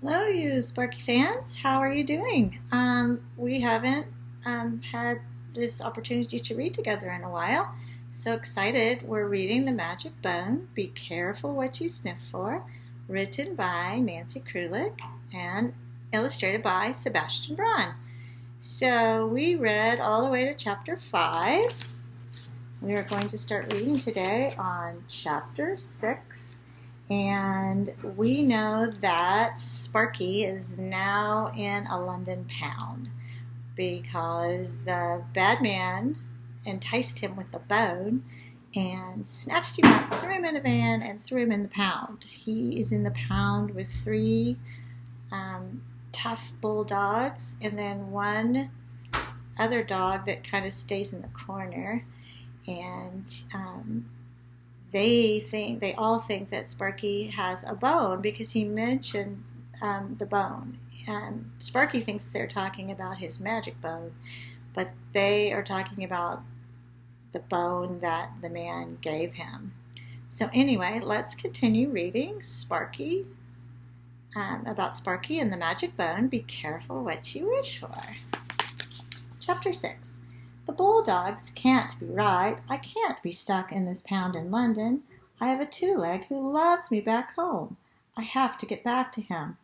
Hello, you Sparky fans. How are you doing? We haven't had this opportunity to read together in a while. So excited. We're reading The Magic Bone, Be Careful What You Sniff For, written by Nancy Krulik and illustrated by Sebastian Braun. So we read all the way to chapter 5. We are going to start reading today on chapter 6. And we know that Sparky is now in a London pound because the bad man enticed him with the bone and snatched him up, threw him in a van, and threw him in the pound. He is in the pound with 3 tough bulldogs and then one other dog that kind of stays in the corner. And they all think that Sparky has a bone because he mentioned the bone. And Sparky thinks they're talking about his magic bone, but they are talking about the bone that the man gave him. So anyway, let's continue reading Sparky, about Sparky and the magic bone. Be careful what you wish for. Chapter 6. The bulldogs can't be right. I can't be stuck in this pound in London. I have a 2-leg who loves me back home. I have to get back to him.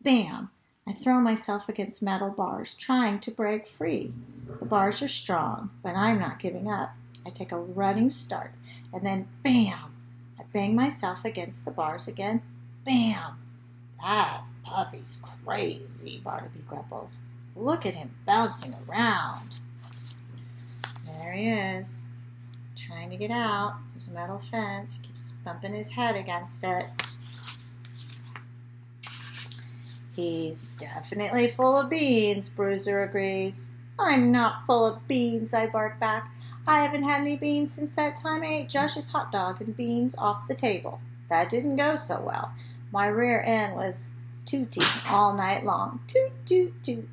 Bam! I throw myself against metal bars, trying to break free. The bars are strong, but I'm not giving up. I take a running start, and then bam! I bang myself against the bars again. Bam! That puppy's crazy, Barnaby grumbles. Look at him bouncing around. There he is, trying to get out. There's a metal fence. He keeps bumping his head against it. He's definitely full of beans, Bruiser agrees. I'm not full of beans, I bark back. I haven't had any beans since that time I ate Josh's hot dog and beans off the table. That didn't go so well. My rear end was tooting all night long. Toot, toot, toot.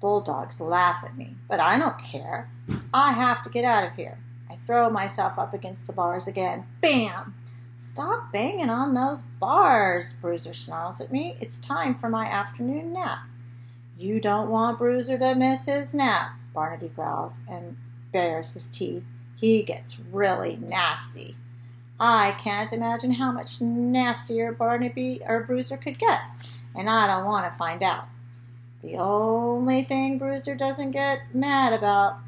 Bulldogs laugh at me, but I don't care. I have to get out of here. I throw myself up against the bars again. Bam! Stop banging on those bars, Bruiser snarls at me. It's time for my afternoon nap. You don't want Bruiser to miss his nap, Barnaby growls and bares his teeth. He gets really nasty. I can't imagine how much nastier Barnaby or Bruiser could get, and I don't want to find out. The only thing Bruiser doesn't get mad about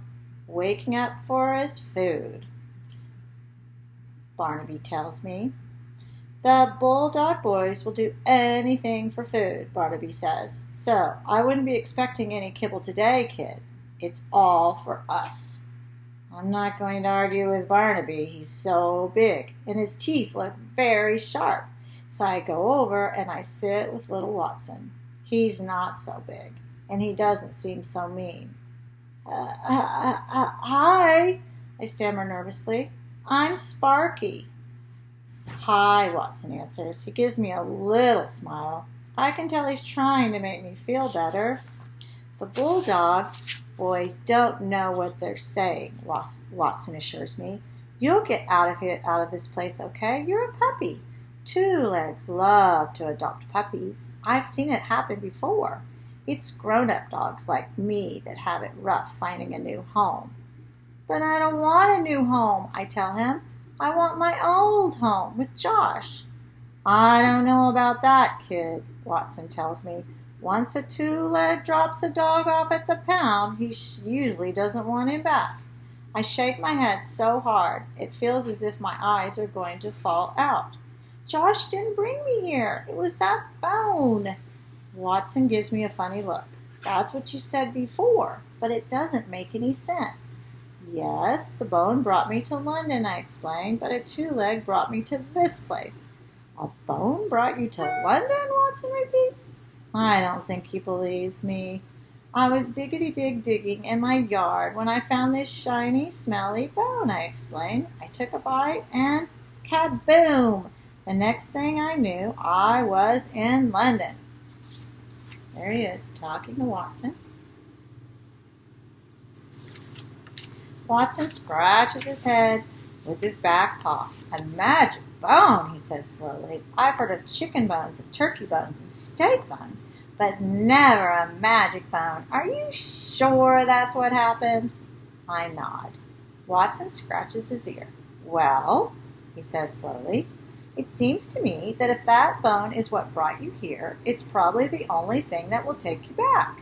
waking up for is food, Barnaby tells me. The Bulldog boys will do anything for food, Barnaby says. So I wouldn't be expecting any kibble today, kid. It's all for us. I'm not going to argue with Barnaby. He's so big, and his teeth look very sharp. So I go over and I sit with little Watson. He's not so big, and he doesn't seem so mean. Hi, I stammer nervously. I'm Sparky. Hi, Watson answers. He gives me a little smile. I can tell he's trying to make me feel better. The Bulldog boys don't know what they're saying, Watson assures me. You'll get out of this place, okay? You're a puppy. 2-legs love to adopt puppies. I've seen it happen before. It's grown-up dogs like me that have it rough finding a new home. But I don't want a new home, I tell him. I want my old home with Josh. I don't know about that, kid, Watson tells me. Once a 2-leg drops a dog off at the pound, he usually doesn't want him back. I shake my head so hard, it feels as if my eyes are going to fall out. Josh didn't bring me here. It was that bone. Watson gives me a funny look. That's what you said before, but it doesn't make any sense. Yes, the bone brought me to London, I explained, but a 2-leg brought me to this place. A bone brought you to London, Watson repeats. I don't think he believes me. I was digging in my yard when I found this shiny, smelly bone, I explained. I took a bite and kaboom! The next thing I knew, I was in London. There he is, talking to Watson. Watson scratches his head. with his back paw. A magic bone, he says slowly. I've heard of chicken bones and turkey bones and steak bones, but never a magic bone. Are you sure that's what happened? I nod. Watson scratches his ear. Well, he says slowly, it seems to me that if that bone is what brought you here, it's probably the only thing that will take you back.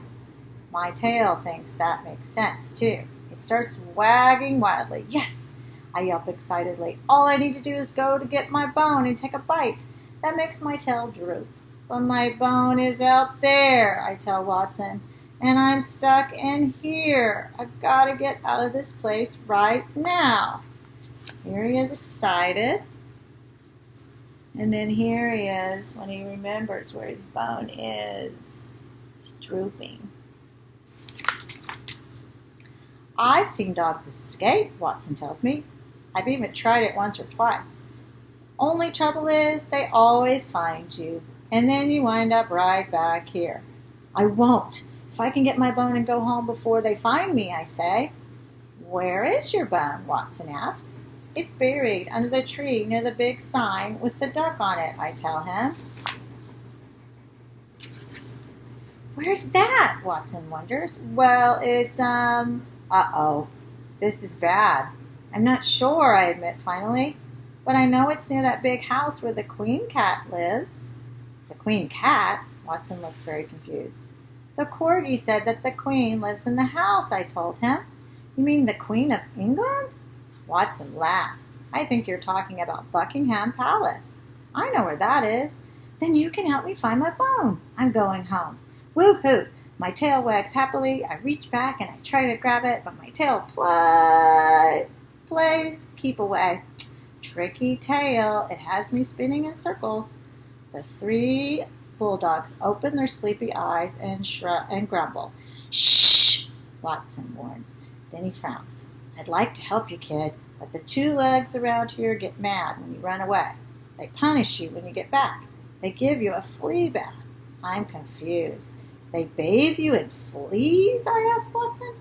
My tail thinks that makes sense, too. It starts wagging wildly. Yes, I yelp excitedly. All I need to do is go to get my bone and take a bite. That makes my tail droop. But my bone is out there, I tell Watson, and I'm stuck in here. I've got to get out of this place right now. Here he is excited. And then here he is when he remembers where his bone is. He's drooping. I've seen dogs escape, Watson tells me. I've even tried it once or twice. Only trouble is they always find you, and then you wind up right back here. I won't. If I can get my bone and go home before they find me, I say. Where is your bone? Watson asks. It's buried under the tree near the big sign with the duck on it, I tell him. Where's that? Watson wonders. Well, it's, uh-oh. This is bad. I'm not sure, I admit finally, but I know it's near that big house where the queen cat lives. The queen cat? Watson looks very confused. The corgi said that the queen lives in the house, I told him. You mean the Queen of England? Watson laughs. I think you're talking about Buckingham Palace. I know where that is. Then you can help me find my bone. I'm going home. Whoop-hoop. My tail wags happily. I reach back and I try to grab it, but my tail plays keep away. Tricky tail. It has me spinning in circles. The three bulldogs open their sleepy eyes and grumble. Shh! Watson warns. Then he frowns. I'd like to help you, kid, but the two legs around here get mad when you run away. They punish you when you get back. They give you a flea bath. I'm confused. They bathe you in fleas? I ask Watson.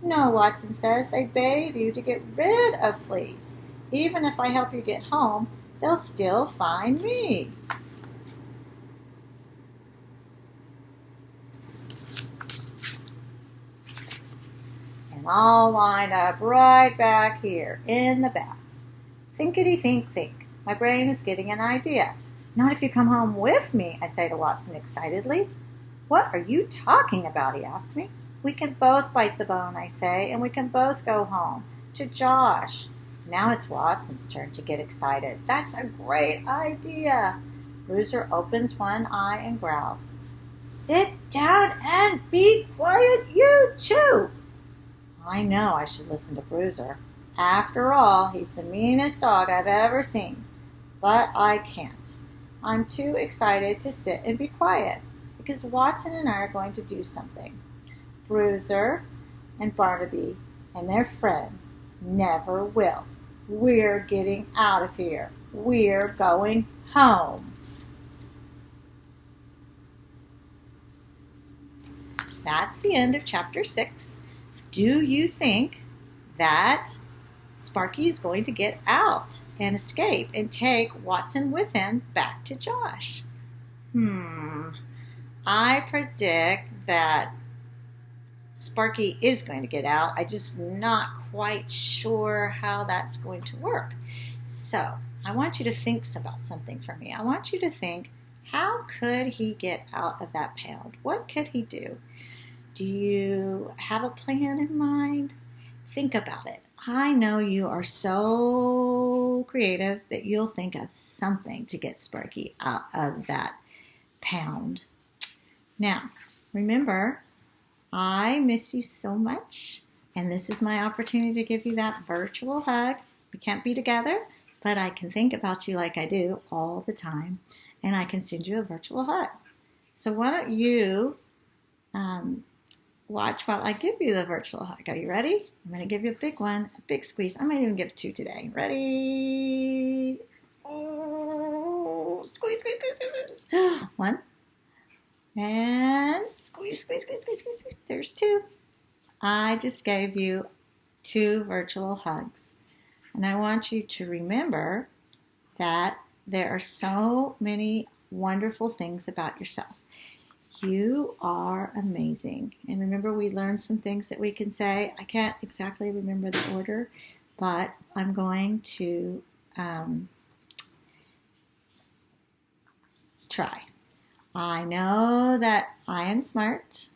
No, Watson says, they bathe you to get rid of fleas. Even if I help you get home, they'll still find me. And I'll wind up right back here in the bath. Thinkety think, think. My brain is getting an idea. Not if you come home with me, I say to Watson excitedly. What are you talking about, he asked me. We can both bite the bone, I say, and we can both go home to Josh. Now it's Watson's turn to get excited. That's a great idea. Bruiser opens one eye and growls. Sit down and be quiet, you too. I know I should listen to Bruiser. After all, he's the meanest dog I've ever seen. But I can't. I'm too excited to sit and be quiet, because Watson and I are going to do something. Bruiser and Barnaby and their friend never will. We're getting out of here. We're going home. That's the end of chapter 6. Do you think that Sparky is going to get out and escape and take Watson with him back to Josh? I predict that Sparky is going to get out. I'm just not quite sure how that's going to work. So I want you to think about something for me. I want you to think, how could he get out of that pound? What could he do? Do you have a plan in mind? Think about it. I know you are so creative that you'll think of something to get Sparky out of that pound. Now, remember, I miss you so much, and this is my opportunity to give you that virtual hug. We can't be together, but I can think about you like I do all the time, and I can send you a virtual hug. So why don't you watch while I give you the virtual hug. Are you ready? I'm going to give you a big one, a big squeeze. I might even give 2 today. Ready? Oh, squeeze, squeeze, squeeze, squeeze, squeeze. 1. And squeeze, squeeze, squeeze, squeeze, squeeze, squeeze. There's 2. I just gave you 2 virtual hugs. And I want you to remember that there are so many wonderful things about yourself. You are amazing. And remember, we learned some things that we can say. I can't exactly remember the order, but I'm going to try. I know that I am smart.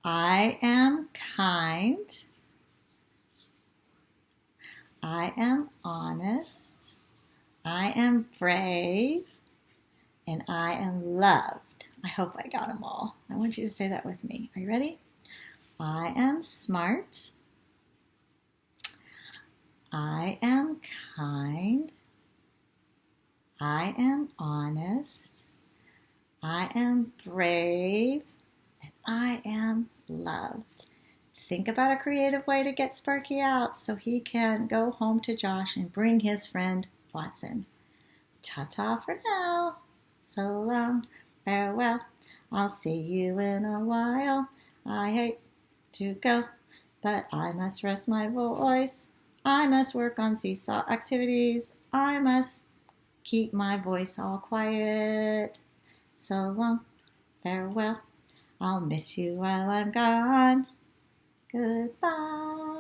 I am kind. I am honest. I am brave. And I am loved. I hope I got them all. I want you to say that with me. Are you ready? I am smart. I am kind. I am honest. I am brave. And I am loved. Think about a creative way to get Sparky out so he can go home to Josh and bring his friend Watson. Ta-ta for now. So long, farewell, I'll see you in a while. I hate to go, but I must rest my voice. I must work on seesaw activities. I must keep my voice all quiet. So long, farewell, I'll miss you while I'm gone. Goodbye.